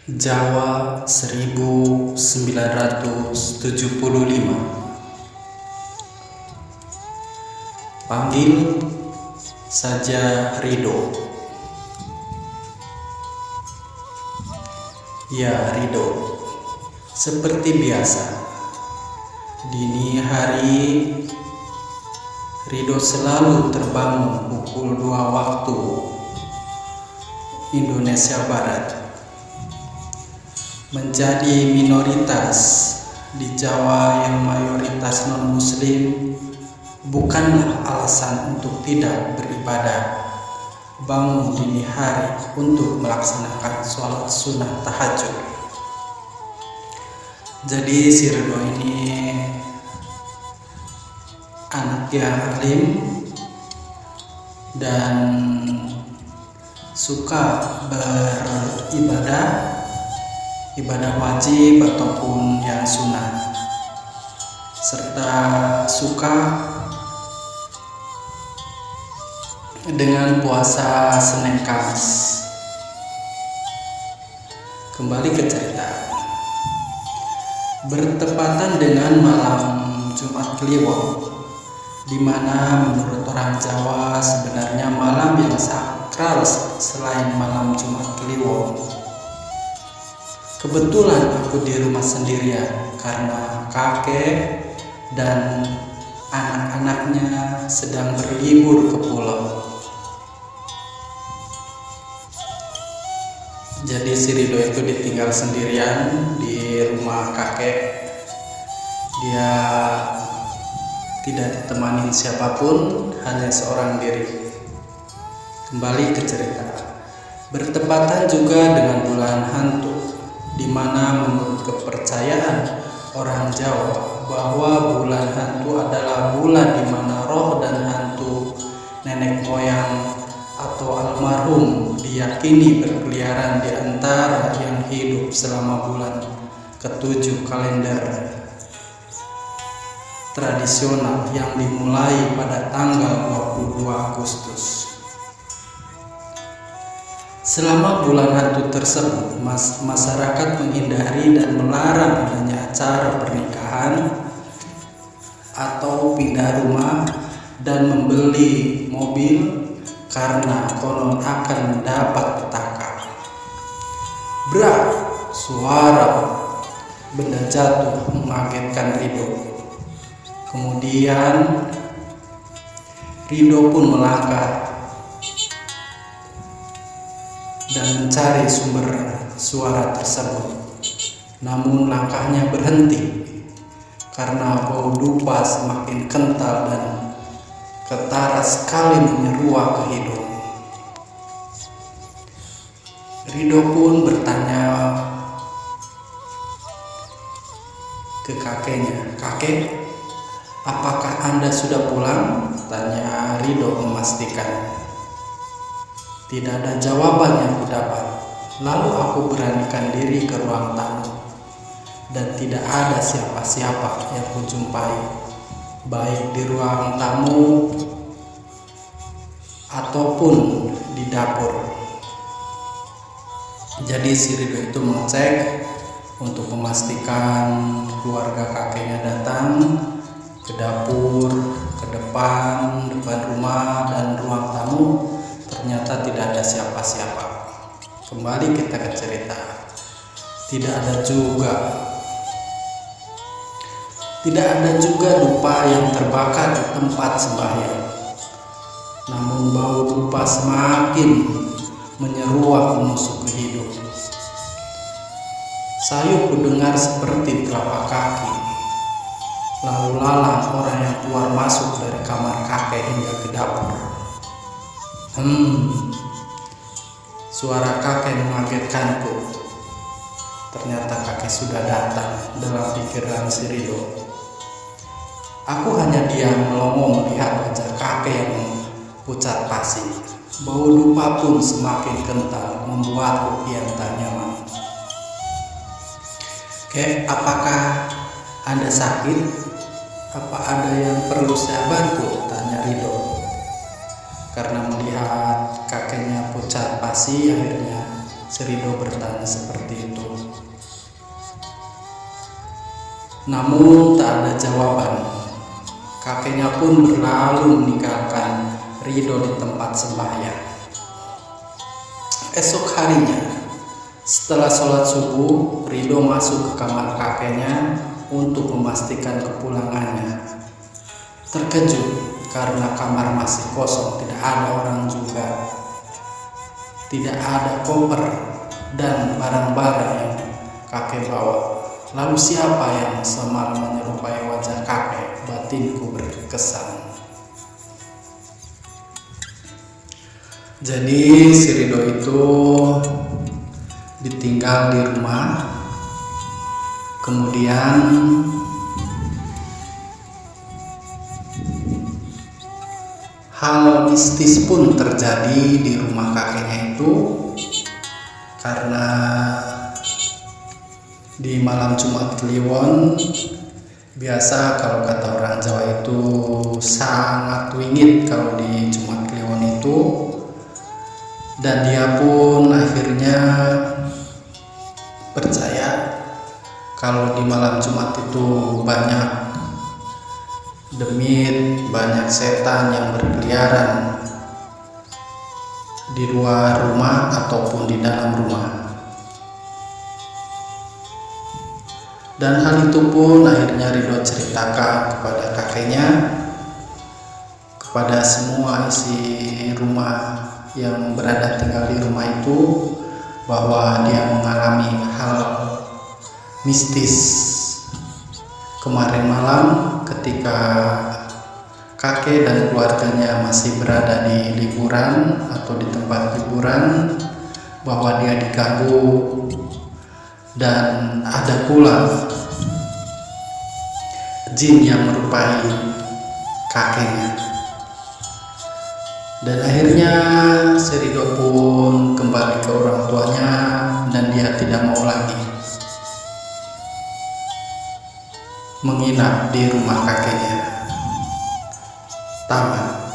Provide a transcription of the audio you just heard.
Jawa 1975. Panggil saja Ridho. Ya Ridho, seperti biasa, dini hari Ridho selalu terbangun pukul 2 waktu Indonesia Barat. Menjadi minoritas di Jawa yang mayoritas non-muslim bukanlah alasan untuk tidak beribadah. Bangun dini hari untuk melaksanakan sholat sunnah tahajud. Jadi si Ridho ini anak yang alim dan suka beribadah, ibadah wajib ataupun yang sunnah, serta suka dengan puasa Senin Kamis. Kembali ke cerita. Bertepatan dengan malam Jumat Kliwon, di mana menurut orang Jawa sebenarnya malam yang sakral selain malam Jumat Kliwon. Kebetulan aku di rumah sendirian karena kakek dan anak-anaknya sedang berlibur ke pulau. Jadi si Ridho itu ditinggal sendirian di rumah kakek. Dia tidak ditemani siapapun, hanya seorang diri. Kembali ke cerita. Bertepatan juga dengan bulan hantu, di mana menurut kepercayaan orang Jawa bahwa bulan hantu adalah bulan di mana roh dan hantu nenek moyang atau almarhum diyakini berkeliaran di antara yang hidup selama bulan ke-7 kalender tradisional yang dimulai pada tanggal 22 Agustus. Selama bulan hantu tersebut, masyarakat menghindari dan melarang adanya acara pernikahan atau pindah rumah dan membeli mobil karena konon akan mendapat petaka. Brak, suara benda jatuh mengagetkan Ridho. Kemudian Ridho pun melangkah dan mencari sumber suara tersebut. Namun langkahnya berhenti karena bau dupa semakin kental dan ketara sekali menyeruak ke hidung. Ridho pun bertanya ke kakeknya, "Kakek, apakah Anda sudah pulang?" Tanya Ridho memastikan. Tidak ada jawaban yang kudapat. Lalu aku beranikan diri ke ruang tamu, dan tidak ada siapa-siapa yang kujumpai, baik di ruang tamu ataupun di dapur. Jadi si Ridho itu mengecek untuk memastikan keluarga kakeknya datang ke dapur, ke depan rumah dan ruang tamu. Ternyata tidak ada siapa-siapa. Kembali kita ke cerita. Tidak ada juga dupa yang terbakar di tempat sembahyang. Namun bau dupa semakin menyeruak menusuk ke hidung. Sayup kudengar seperti telapak kaki. Lalu lalang orang yang keluar masuk dari kamar kakek hingga ke dapur. Suara kakek mengagetkanku. Ternyata kakek sudah datang dalam pikiran si Ridho. Aku hanya diam melongo melihat wajah kakek yang pucat pasi. Bau dupa pun semakin kental membuatku kian tak nyaman. "Kek, apakah Anda sakit? Apa ada yang perlu saya bantu?" tanya Ridho. Karena melihat kakeknya pucat pasi, akhirnya si Ridho bertanya seperti itu. Namun tak ada jawaban. Kakeknya pun berlalu meninggalkan Ridho di tempat sembahyang. Esok harinya, setelah sholat subuh, Ridho masuk ke kamar kakeknya untuk memastikan kepulangannya. Terkejut karena kamar masih kosong, tidak ada orang juga. Tidak ada koper dan barang-barang yang kakek bawa. Lalu siapa yang semalam menyerupai wajah kakek? Batinku berkesan. Jadi si Ridho itu ditinggal di rumah, kemudian hal mistis pun terjadi di rumah kakeknya itu, karena di malam Jumat Kliwon biasa kalau kata orang Jawa itu sangat wingit kalau di Jumat Kliwon itu, dan dia pun akhirnya percaya kalau di malam Jumat itu banyak demit, banyak setan yang berkeliaran di luar rumah ataupun di dalam rumah. Dan hal itu pun akhirnya Ridho ceritakan kepada kakeknya, kepada semua isi rumah yang berada tinggal di rumah itu, bahwa dia mengalami hal mistis kemarin malam ketika kakek dan keluarganya masih berada di liburan atau di tempat liburan, bahwa dia diganggu. Dan ada pula jin yang merupai kakeknya. Dan akhirnya si Ridho pun kembali ke orang tuanya dan dia tidak mau lagi menginap di rumah kakeknya. Tamat.